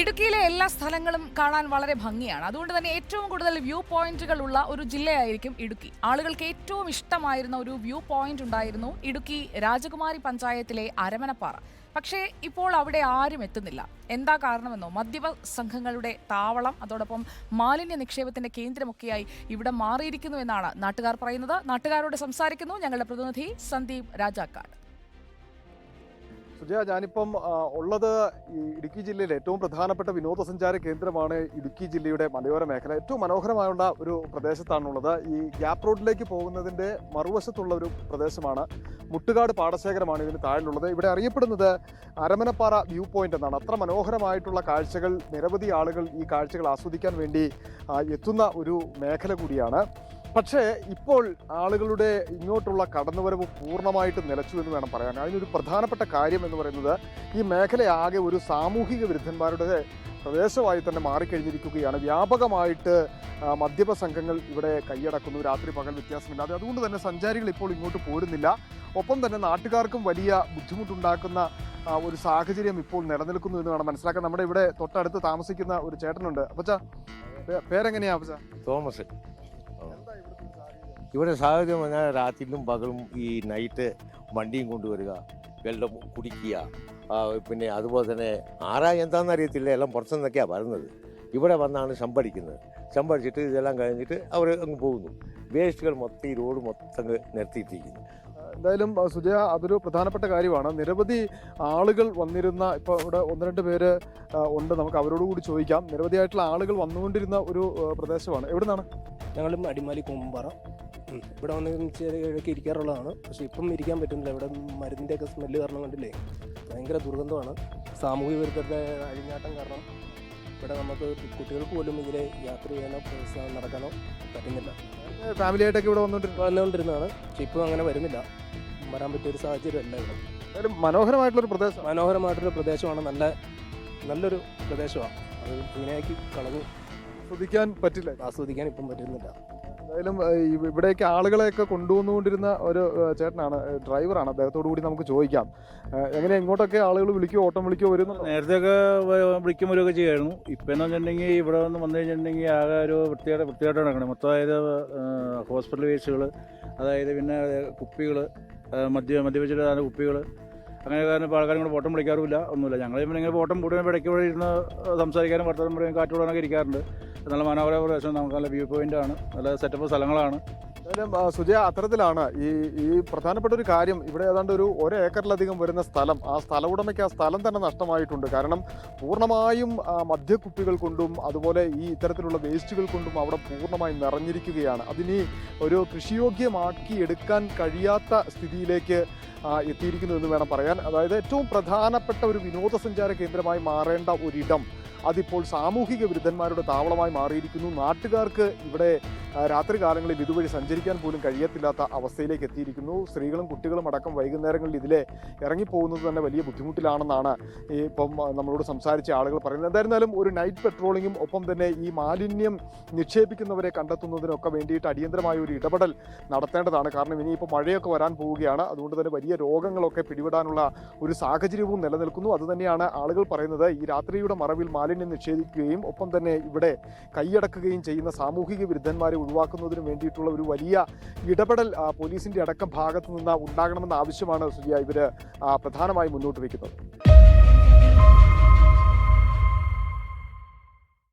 ഇടുക്കിയിലെ എല്ലാ സ്ഥലങ്ങളും കാണാൻ വളരെ ഭംഗിയാണ്. അതുകൊണ്ട് തന്നെ ഏറ്റവും കൂടുതൽ വ്യൂ പോയിന്റുകൾ ഉള്ള ഒരു ജില്ലയായിരിക്കും ഇടുക്കി. ആളുകൾക്ക് ഏറ്റവും ഇഷ്ടമായിരുന്ന ഒരു വ്യൂ പോയിന്റ് ഉണ്ടായിരുന്നു ഇടുക്കി രാജകുമാരി പഞ്ചായത്തിലെ അരമനപ്പാറ. പക്ഷേ ഇപ്പോൾ അവിടെ ആരും എത്തുന്നില്ല. എന്താ കാരണമെന്നോ? മദ്യപ സംഘങ്ങളുടെ താവളം, അതോടൊപ്പം മാലിന്യ നിക്ഷേപത്തിന്റെ കേന്ദ്രമൊക്കെയായി ഇവിടെ മാറിയിരിക്കുന്നു എന്നാണ് നാട്ടുകാർ പറയുന്നത്. നാട്ടുകാരോട് സംസാരിക്കുന്നു ഞങ്ങളുടെ പ്രതിനിധി സന്ദീപ് രാജാക്കാട്. സുജയ, ഞാനിപ്പം ഉള്ളത് ഈ ഇടുക്കി ജില്ലയിലെ ഏറ്റവും പ്രധാനപ്പെട്ട വിനോദസഞ്ചാര കേന്ദ്രമാണ് ഇടുക്കി ജില്ലയുടെ മലയോര മേഖല. ഏറ്റവും മനോഹരമായുള്ള ഒരു പ്രദേശത്താണുള്ളത്. ഈ ഗ്യാപ്പ് റോഡിലേക്ക് പോകുന്നതിൻ്റെ മറുവശത്തുള്ള ഒരു പ്രദേശമാണ്. മുട്ടുകാട് പാടശേഖരമാണ് ഇതിന് താഴിലുള്ളത്. ഇവിടെ അറിയപ്പെടുന്നത് അരമനപ്പാറ വ്യൂ പോയിന്റ് എന്നാണ്. അത്ര മനോഹരമായിട്ടുള്ള കാഴ്ചകൾ, നിരവധി ആളുകൾ ഈ കാഴ്ചകൾ ആസ്വദിക്കാൻ വേണ്ടി എത്തുന്ന ഒരു മേഖല കൂടിയാണ്. പക്ഷേ ഇപ്പോൾ ആളുകളുടെ ഇങ്ങോട്ടുള്ള കടന്നുവരവ് പൂർണ്ണമായിട്ടും നിലച്ചു എന്ന് വേണം പറയാൻ. അതിനൊരു പ്രധാനപ്പെട്ട കാര്യം എന്ന് പറയുന്നത് ഈ മേഖലയാകെ ഒരു സാമൂഹിക വിരുദ്ധന്മാരുടെ പ്രദേശമായി തന്നെ മാറിക്കഴിഞ്ഞിരിക്കുകയാണ്. വ്യാപകമായിട്ട് മദ്യപ സംഘങ്ങൾ ഇവിടെ കൈയടക്കുന്നു, രാത്രി പകൽ വ്യത്യാസമില്ലാതെ. അതുകൊണ്ട് തന്നെ സഞ്ചാരികൾ ഇപ്പോൾ ഇങ്ങോട്ട് പോരുന്നില്ല. ഒപ്പം തന്നെ നാട്ടുകാർക്കും വലിയ ബുദ്ധിമുട്ടുണ്ടാക്കുന്ന ഒരു സാഹചര്യം ഇപ്പോൾ നിലനിൽക്കുന്നു എന്ന് വേണം മനസ്സിലാക്കാൻ. നമ്മുടെ ഇവിടെ തൊട്ടടുത്ത് താമസിക്കുന്ന ഒരു ചേട്ടനുണ്ട്. അപ്പച്ചാ, പേരെങ്ങനെയാ അപ്പച്ചാ? തോമസ്. ഇവിടെ സാഹചര്യം പറഞ്ഞാൽ രാത്രിയിലും പകലും ഈ നൈറ്റ് വണ്ടിയും കൊണ്ടുവരിക, വെള്ളം കുടിക്കുക, പിന്നെ അതുപോലെ തന്നെ എന്താണെന്ന് അറിയത്തില്ല, എല്ലാം പുറത്തുനിന്നൊക്കെയാണ് വരുന്നത്. ഇവിടെ വന്നാണ് ശമ്പടിച്ചിട്ട് ഇതെല്ലാം കഴിഞ്ഞിട്ട് അവർ അങ്ങ് പോകുന്നു. വേസ്റ്റുകൾ മൊത്തം ഈ റോഡ് മൊത്തം നിർത്തിയിട്ടിരിക്കുന്നു. എന്തായാലും സുജയ, അതൊരു പ്രധാനപ്പെട്ട കാര്യമാണ്. നിരവധി ആളുകൾ വന്നിരുന്ന, ഇപ്പോൾ ഇവിടെ ഒന്ന് രണ്ട് പേര് ഉണ്ട്, നമുക്ക് അവരോട് കൂടി ചോദിക്കാം. നിരവധിയായിട്ടുള്ള ആളുകൾ വന്നുകൊണ്ടിരുന്ന ഒരു പ്രദേശമാണ്. എവിടെ നിന്നാണ്? ഞങ്ങളും അടിമാലി കുമ്പറ. ഇവിടെ വന്ന് ഇടയ്ക്ക് ഇരിക്കാറുള്ളതാണ്. പക്ഷേ ഇപ്പം ഇരിക്കാൻ പറ്റുന്നില്ല. ഇവിടെ മരുന്നിൻ്റെയൊക്കെ സ്മെല്ല് കാരണം കണ്ടില്ലേ, ഭയങ്കര ദുർഗന്ധമാണ്. സാമൂഹിക വിരുദ്ധരുടെ അഴിഞ്ഞാട്ടം കാരണം ഇവിടെ നമുക്ക് കുട്ടികൾക്ക് പോലും ഇതിലെ യാത്ര ചെയ്യാനോ നടക്കാനോ പറ്റുന്നില്ല. ഫാമിലി ആയിട്ടൊക്കെ ഇവിടെ വന്നുകൊണ്ടിരുന്നതാണ്. പക്ഷെ ഇപ്പം അങ്ങനെ വരുന്നില്ല, വരാൻ പറ്റിയൊരു സാഹചര്യമല്ല ഇവിടെ. മനോഹരമായിട്ടുള്ളൊരു പ്രദേശമാണ്. നല്ലൊരു പ്രദേശമാണ്. അത് ഇങ്ങനെയാക്കി കളഞ്ഞു ആസ്വദിക്കാൻ ഇപ്പം പറ്റുന്നില്ല. എന്തായാലും ഇവിടേക്ക് ആളുകളെയൊക്കെ കൊണ്ടുവന്നുകൊണ്ടിരുന്ന ഒരു ചേട്ടനാണ്, ഡ്രൈവറാണ്. അദ്ദേഹത്തോടു കൂടി നമുക്ക് ചോദിക്കാം. എങ്ങനെ ഇങ്ങോട്ടൊക്കെ ആളുകൾ വിളിക്കുമോ, ഓട്ടം വിളിക്കുമോ വരുന്നു? നേരത്തെയൊക്കെ വിളിക്കുമ്പോഴൊക്കെ ചെയ്യായിരുന്നു. ഇപ്പം എന്ന് വെച്ചിട്ടുണ്ടെങ്കിൽ ഇവിടെ വന്നു കഴിഞ്ഞിട്ടുണ്ടെങ്കിൽ ആകെ ഒരു വൃത്തിയായിട്ട് നടക്കണം. മൊത്തം അതായത് ഹോസ്പിറ്റൽ വേസ്റ്റുകൾ, അതായത് പിന്നെ കുപ്പികൾ, മദ്യപിച്ചിട്ട് കുപ്പികൾ, അങ്ങനെ കാരണം ആൾക്കാരും കൂടെ ഓട്ടം വിളിക്കാറുമില്ല, ഒന്നുമില്ല. ഞങ്ങൾ ഇങ്ങനെ ഓട്ടം കൂടുതലും ഇടയ്ക്ക് ഇവിടെ ഇരുന്ന് സംസാരിക്കാനും വർത്തമാനം പറയാനും കാറ്റുകൂടാനൊക്കെ ഇരിക്കാറുണ്ട്. നല്ല മനോഹര പ്രദേശം, നമുക്ക് നല്ല വ്യൂ പോയിൻ്റാണ്, നല്ല സെറ്റപ്പ് സ്ഥലങ്ങളാണ്. എന്തായാലും സുജയ, അത്തരത്തിലാണ് ഈ പ്രധാനപ്പെട്ട ഒരു കാര്യം. ഇവിടെ ഏതാണ്ട് ഒരു ഏക്കറിലധികം വരുന്ന സ്ഥലം, ആ സ്ഥല ഉടമയ്ക്ക് ആ സ്ഥലം തന്നെ നഷ്ടമായിട്ടുണ്ട്. കാരണം പൂർണ്ണമായും മദ്യക്കുപ്പികൾ കൊണ്ടും അതുപോലെ ഈ ഇത്തരത്തിലുള്ള വേസ്റ്റുകൾ കൊണ്ടും അവിടെ പൂർണ്ണമായി നിറഞ്ഞിരിക്കുകയാണ്. അതിനി ഒരു കൃഷിയോഗ്യമാക്കി എടുക്കാൻ കഴിയാത്ത സ്ഥിതിയിലേക്ക് എത്തിയിരിക്കുന്നു എന്ന് വേണം പറയാൻ. അതായത് ഏറ്റവും പ്രധാനപ്പെട്ട ഒരു വിനോദസഞ്ചാര കേന്ദ്രമായി മാറേണ്ട ഒരിടം അതിപ്പോൾ സാമൂഹിക വിരുദ്ധന്മാരുടെ താവളമായി മാറിയിരിക്കുന്നു. നാട്ടുകാർക്ക് ഇവിടെ രാത്രി കാലങ്ങളിൽ ഇതുവഴി സഞ്ചരിക്കാൻ പോലും കഴിയത്തില്ലാത്ത അവസ്ഥയിലേക്ക് എത്തിയിരിക്കുന്നു. സ്ത്രീകളും കുട്ടികളും അടക്കം വൈകുന്നേരങ്ങളിൽ ഇതിലെ ഇറങ്ങിപ്പോകുന്നത് തന്നെ വലിയ ബുദ്ധിമുട്ടിലാണെന്നാണ് ഇപ്പം നമ്മളോട് സംസാരിച്ച ആളുകൾ പറയുന്നത്. എന്തായിരുന്നാലും ഒരു നൈറ്റ് പെട്രോളിങ്ങും ഒപ്പം തന്നെ ഈ മാലിന്യം നിക്ഷേപിക്കുന്നവരെ കണ്ടെത്തുന്നതിനൊക്കെ വേണ്ടിയിട്ട് അടിയന്തരമായ ഒരു ഇടപെടൽ നടത്തേണ്ടതാണ്. കാരണം ഇനിയിപ്പോൾ മഴയൊക്കെ വരാൻ പോവുകയാണ്. അതുകൊണ്ട് തന്നെ വലിയ രോഗങ്ങളൊക്കെ പിടിപെടാനുള്ള ഒരു സാഹചര്യവും നിലനിൽക്കുന്നു. അതുതന്നെയാണ് ആളുകൾ പറയുന്നത്. ഈ രാത്രിയുടെ മറവിൽ മാലിന്യം നിക്ഷേപിക്കുകയും ഒപ്പം തന്നെ ഇവിടെ കൈയടക്കുകയും ചെയ്യുന്ന സാമൂഹിക വിരുദ്ധന്മാരെ ഒഴിവാക്കുന്നതിന് വേണ്ടിയിട്ടുള്ള ഒരു വലിയ ഇടപെടൽ പോലീസിന്റെ അടക്കം ഭാഗത്തു നിന്ന് ഉണ്ടാകണമെന്ന ആവശ്യമാണ് ഇവർ പ്രധാനമായി മുന്നോട്ട് വയ്ക്കുന്നത്.